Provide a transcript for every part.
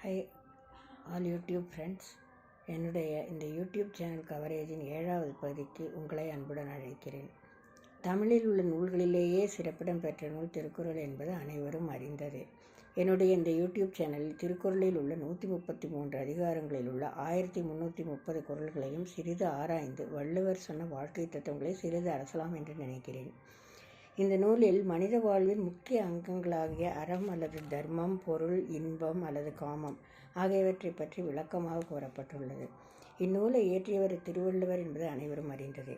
High all YouTube friends, என்னுடைய இந்த YouTube channel கவரேஜின் 7வது பகுதிக்கு உங்களை அன்புடன் அழைக்கிறேன். தமிழில் உள்ள நூல்களிலேயே சிறப்பிடம் பெற்ற நூல் திருக்குறள் என்பது அனைவரும் அறிந்ததே. என்னுடைய இந்த யூடியூப் சேனலில் திருக்குறளில் உள்ள 133 அதிகாரங்களில் உள்ள 1330 குறள்களையும் சிறிது ஆராய்ந்து வள்ளுவர் சொன்ன வாழ்க்கை தத்துவங்களை சிறிது அரசலாம் என்று நினைக்கிறேன். இந்த நூலில் மனித வாழ்வின் முக்கிய அங்கங்களாகிய அறம் அல்லது தர்மம், பொருள், இன்பம் அல்லது காமம் ஆகியவற்றை பற்றி விளக்கமாக கூறப்பட்டுள்ளது. இந்நூலை இயற்றியவர் திருவள்ளுவர் என்பது அனைவரும் அறிந்ததே.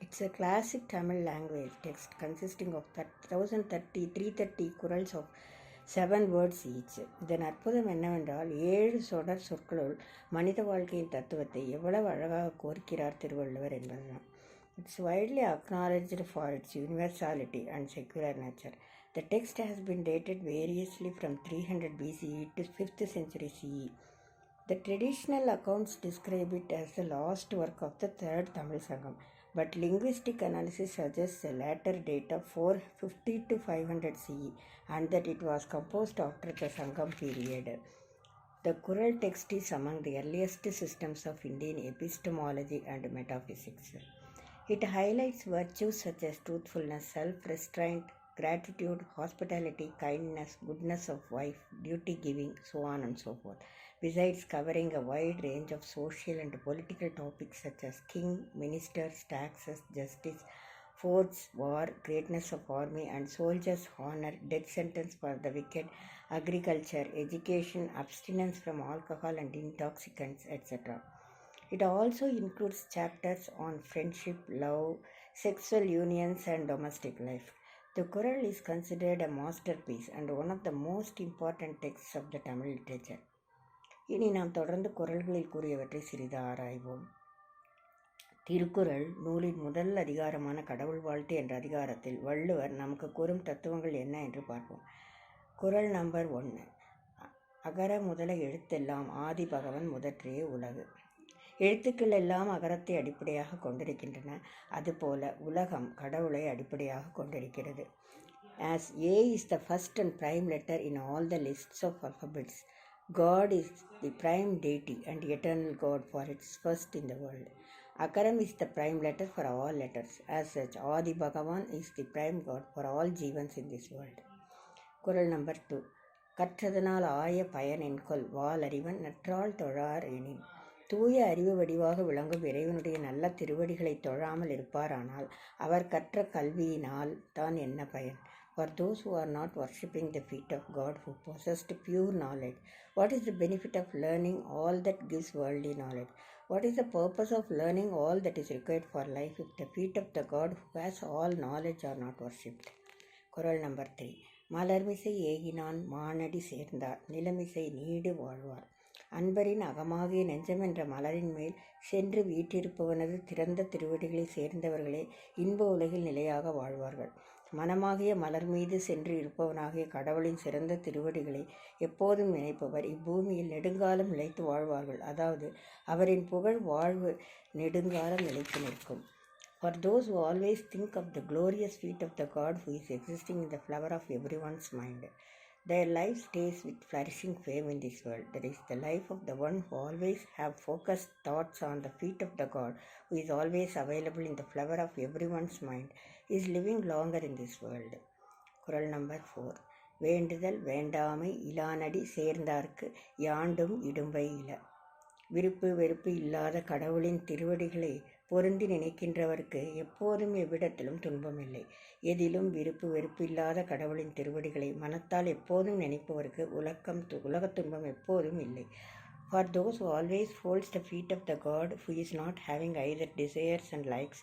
It's a classic Tamil language text consisting of 330 குறள்ஸ் of 7 words each. இதன் அற்புதம் என்னவென்றால் 7 சொடர் சொற்களுள் மனித வாழ்க்கையின் தத்துவத்தை எவ்வளவு அழகாக கோர்க்கிறார் திருவள்ளுவர் என்பதுதான். It's widely acknowledged for its universality and secular nature. The text has been dated variously from 300 BCE to 5th century CE. The traditional accounts describe it as the last work of the Third Tamil Sangam, but linguistic analysis suggests a later date of 450 to 500 CE and that it was composed after the Sangam period. The Kural text is among the earliest systems of Indian epistemology and metaphysics. It highlights virtues such as truthfulness, self-restraint, gratitude, hospitality, kindness, goodness of wife, duty-giving, so on and so forth, besides covering a wide range of social and political topics such as king, ministers, taxes, justice, forts, war, greatness of army and soldiers, honor, death sentence for the wicked, agriculture, education, abstinence from alcohol and intoxicants, etc. It also includes chapters on friendship, love, sexual unions and domestic life. The Kural is considered a masterpiece and one of the most important texts of the Tamil literature. இனி நாம் தொடர்ந்து குறள்களில் கூறியவற்றை சிறிது ஆராய்வோம். திருக்குறள் நூலின் முதல் அதிகாரமான கடவுள் வாழ்த்து என்ற அதிகாரத்தில் வள்ளுவர் நமக்கு கூறும் தத்துவங்கள் என்ன என்று பார்ப்போம். குறள் நம்பர் 1. அகர முதல எழுத்தெல்லாம் ஆதி பகவன் முதற்றே உலகு. எழுத்துக்கள் எல்லாம் அகரத்தை அடிப்படையாக கொண்டிருக்கின்றன. அதுபோல உலகம் கடவுளை அடிப்படையாக கொண்டிருக்கிறது. As A is the first and prime letter in all the lists of alphabets, God is the prime deity and eternal God for its first in the world. Akaram is the prime letter for all letters. As such, Adi Bhagavan is the prime God for all jivans in this world. குறள் number 2. கற்றதனால் ஆய பயன் என்கொல் வாலறிவன் நற்றாள் தொழார் எனின். தூய அறிவு வடிவாக விளங்கும் இறைவனுடைய நல்ல திருவடிகளை தொழாமல் இருப்பாரானால் அவர் கற்ற கல்வியினால் தான் என்ன பயன்? For those who are not worshipping the feet of God who possessed pure knowledge, what is the benefit of learning all that gives worldly knowledge? What is the purpose of learning all that is required for life if the feet of the God who has all knowledge are not worshipped? குறள் number 3. மலர்மிசை ஏகினான் மானடி சேர்ந்தார் நிலமிசை need வாழ்வார். அன்பரின் அகமாகிய நெஞ்சம் என்ற மலரின் மேல் சென்று வீற்றிருப்பவனது திறந்த திருவடிகளை சேர்ந்தவர்களே இன்ப உலகில் நிலையாக வாழ்வார்கள். மனமாகிய மலர் மீது சென்று இருப்பவனாகிய கடவுளின் சிறந்த திருவடிகளை எப்போதும் நினைப்பவர் இப்பூமியில் நெடுங்காலம் நிலைத்து வாழ்வார்கள். அதாவது அவரின் புகழ் வாழ்வு நெடுங்காலம் நிலைத்து நிற்கும். For those who always think of the glorious feet of the God who is existing in the flower of everyone's mind, their life stays with flourishing fame in this world. That is the life of the one who always have focused thoughts on the feet of the God who is always available in the flower of everyone's mind is living longer in this world. குறள் number 4. வேண்டுதல் வேண்டாமை இலானடி சேர்ந்தார்க்கு யாண்டும் இடும்பை இல. விருப்பு வெறுப்பு இல்லாத கடவுளின் திருவடிகளை பொருந்தி நினைக்கின்றவருக்கு எப்போதும் எவ்விடத்திலும் துன்பமில்லை. எதிலும் விருப்பு வெறுப்பு இல்லாத கடவுளின் திருவடிகளை மனத்தால் எப்போதும் நினைப்பவருக்கு உலகத் துன்பம் எப்போதும் இல்லை. For those who always folds the feet of the God who is not having either desires and likes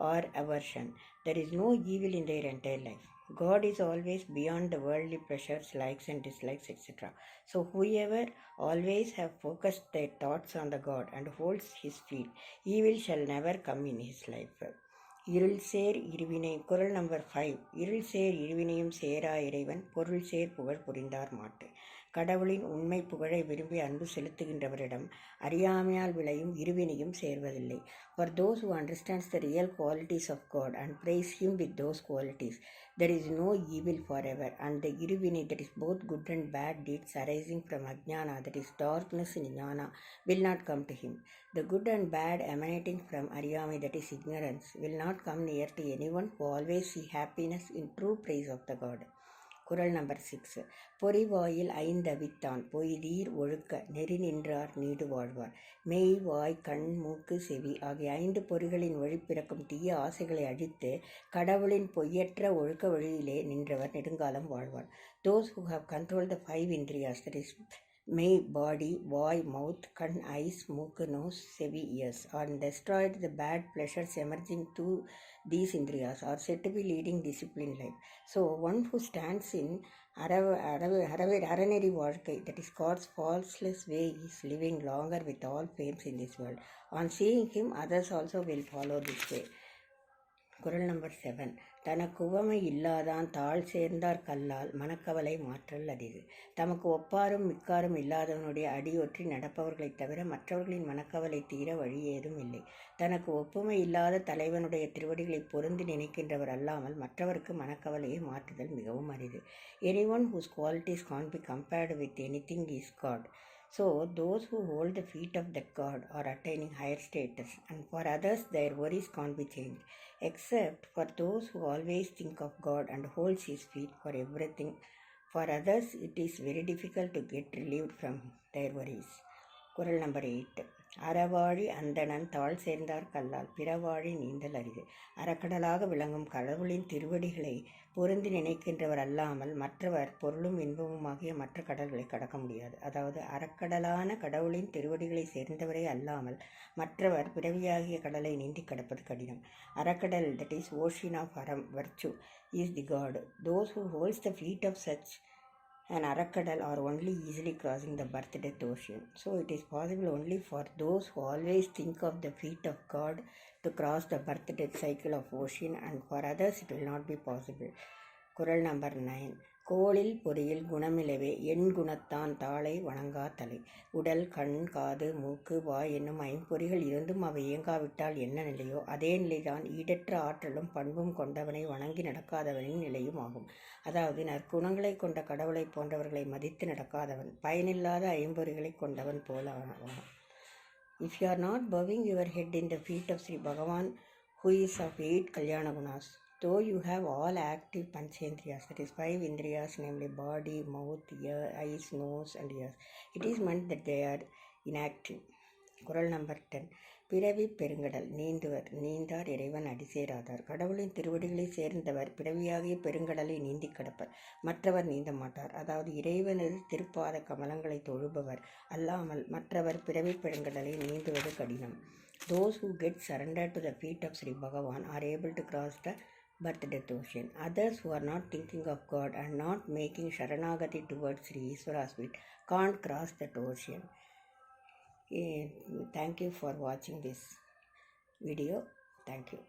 or aversion, there is no evil in their entire life. God is always beyond the worldly pleasures, likes and dislikes, etc. So whoever always have focused their thoughts on the God and holds his feet, evil shall never come in his life. இருள் சேர் இருவினை. குறள் number 5. இருள் சேர் இருவினையும் சேரா இறைவன் பொருள் சேர் புகழ் புரிந்தார் மாட்டு. கடவுளின் உண்மை புகழை விரும்பி அன்பு செலுத்துகின்றவரிடம் அறியாமையால் விளையும் இருவினையும் சேர்வதில்லை. For those who understands the real qualities of God and praise Him with those qualities, there is no evil forever, and the iruvini, that is both good and bad deeds arising from ajnana, that is darkness in jnana, will not come to him. The good and bad emanating from ariyami, that is ignorance, will not come near to anyone who always see happiness in true praise of the God. குறள் number 6. பொறிவாயில் ஐந்தவித்தான் பொய்தீர் ஒழுக்க நெறி நின்றார் need வாழ்வார். மெய் வாய் கண் மூக்கு செவி ஆகிய 5 பொறிகளின் வழி பிறக்கும் தீய ஆசைகளை அழித்து கடவுளின் பொய்யற்ற ஒழுக்க வழியிலே நின்றவர் நெடுங்காலம் வாழ்வார். Those who have controlled the 5 indriyas, that is மெய் பாடி, வாய் மவுத், கண் ஐஸ், மூக்கு நோஸ், செவி ears, and destroyed the bad pleasures emerging through these indriyas, are said to be leading disciplined life. So one who stands in அறநெறி வாழ்க்கை, that is God's faultless way, is living longer with all fames in this world. On seeing him, others also will follow this way. குறள் number 7. தனக்கு உவமை இல்லாதான் தாழ் சேர்ந்தார் கல்லால் மனக்கவலை மாற்றல் அரிது. தமக்கு ஒப்பாரும் மிக்காரும் இல்லாதவனுடைய அடியொற்றி நடப்பவர்களைத் தவிர மற்றவர்களின் மனக்கவலை தீர வழி ஏதும் இல்லை. தனக்கு ஒப்புமை இல்லாத தலைவனுடைய திருவடிகளை பொருந்தி நினைக்கின்றவர் அல்லாமல் மற்றவருக்கு மனக்கவலையை மாற்றுதல் மிகவும் அரிது. Anyone whose qualities can't be compared with anything is God. So those who hold the feet of that God are attaining higher status, and for others their worries can't be changed, except for those who always think of God and holds His feet for everything. For others it is very difficult to get relieved from their worries. குறள் number 8. Aravazhi அந்தணன் தாழ் சேர்ந்தார் கல்லால் பிறவாழி நீந்தல் அரிது. அறக்கடலாக விளங்கும் கடவுளின் திருவடிகளை பொருந்தி நினைக்கின்றவர் அல்லாமல் மற்றவர் பொருளும் இன்பமுமாகிய மற்ற கடல்களை கடக்க முடியாது. அதாவது அறக்கடலான கடவுளின் திருவடிகளை சேர்ந்தவரே அல்லாமல் மற்றவர் பிறவியாகிய கடலை நீந்தி கடப்பது கடினம். அறக்கடல், that is ocean of aram, virtue, is the God. Those who holds the feet of such an arakadal are only easily crossing the birth-death ocean. So it is possible only for those who always think of the feet of God to cross the birth-death cycle of ocean, and for others it will not be possible. குறள் number 9. கோளில் பொறியில் குணமிலவே எண் குணத்தான் தாளை வணங்கா தலை. உடல், கண், காது, மூக்கு, வாய் என்னும் 5 பொறிகள் இருந்தும் அவை இயங்காவிட்டால் என்ன நிலையோ அதே நிலைதான் ஈடற்ற ஆற்றலும் பண்பும் கொண்டவனை வணங்கி நடக்காதவனின் நிலையும் ஆகும். அதாவது நற்குணங்களை கொண்ட கடவுளை போன்றவர்களை மதித்து நடக்காதவன் பயனில்லாத 5 பொறிகளை கொண்டவன் போல ஆவான். If you are not bowing your head in the feet of Sri Bhagavan, who is of 8 Kalyana Gunas, though you have all active panchendriyas, that is 5 indriyas, namely body, mouth, ear, eyes, nose and ears, it is meant that they are inactive. குறள் number 10. பிறவி பெருங்கடல் நீந்தார் இறைவன் அடிசேராதார். கடவுளின் திருவடிகளை சேர்ந்தவர் பிறவியாகிய பெருங்கடலை நீந்தி கடப்பர், மற்றவர் நீந்த மாட்டார். அதாவது இறைவனது திருப்பாத கமலங்களை தொழுபவர் அல்லாமல் மற்றவர் பிறவி பெருங்கடலை நீந்துவது கடினம். Those who get surrendered to the feet of Sri Bhagavan are able to cross the birth-death ocean. Others who are not thinking of God and not making Sharanagati towards Sri Iswara's feet can't cross that ocean. Thank you for watching this video. Thank you.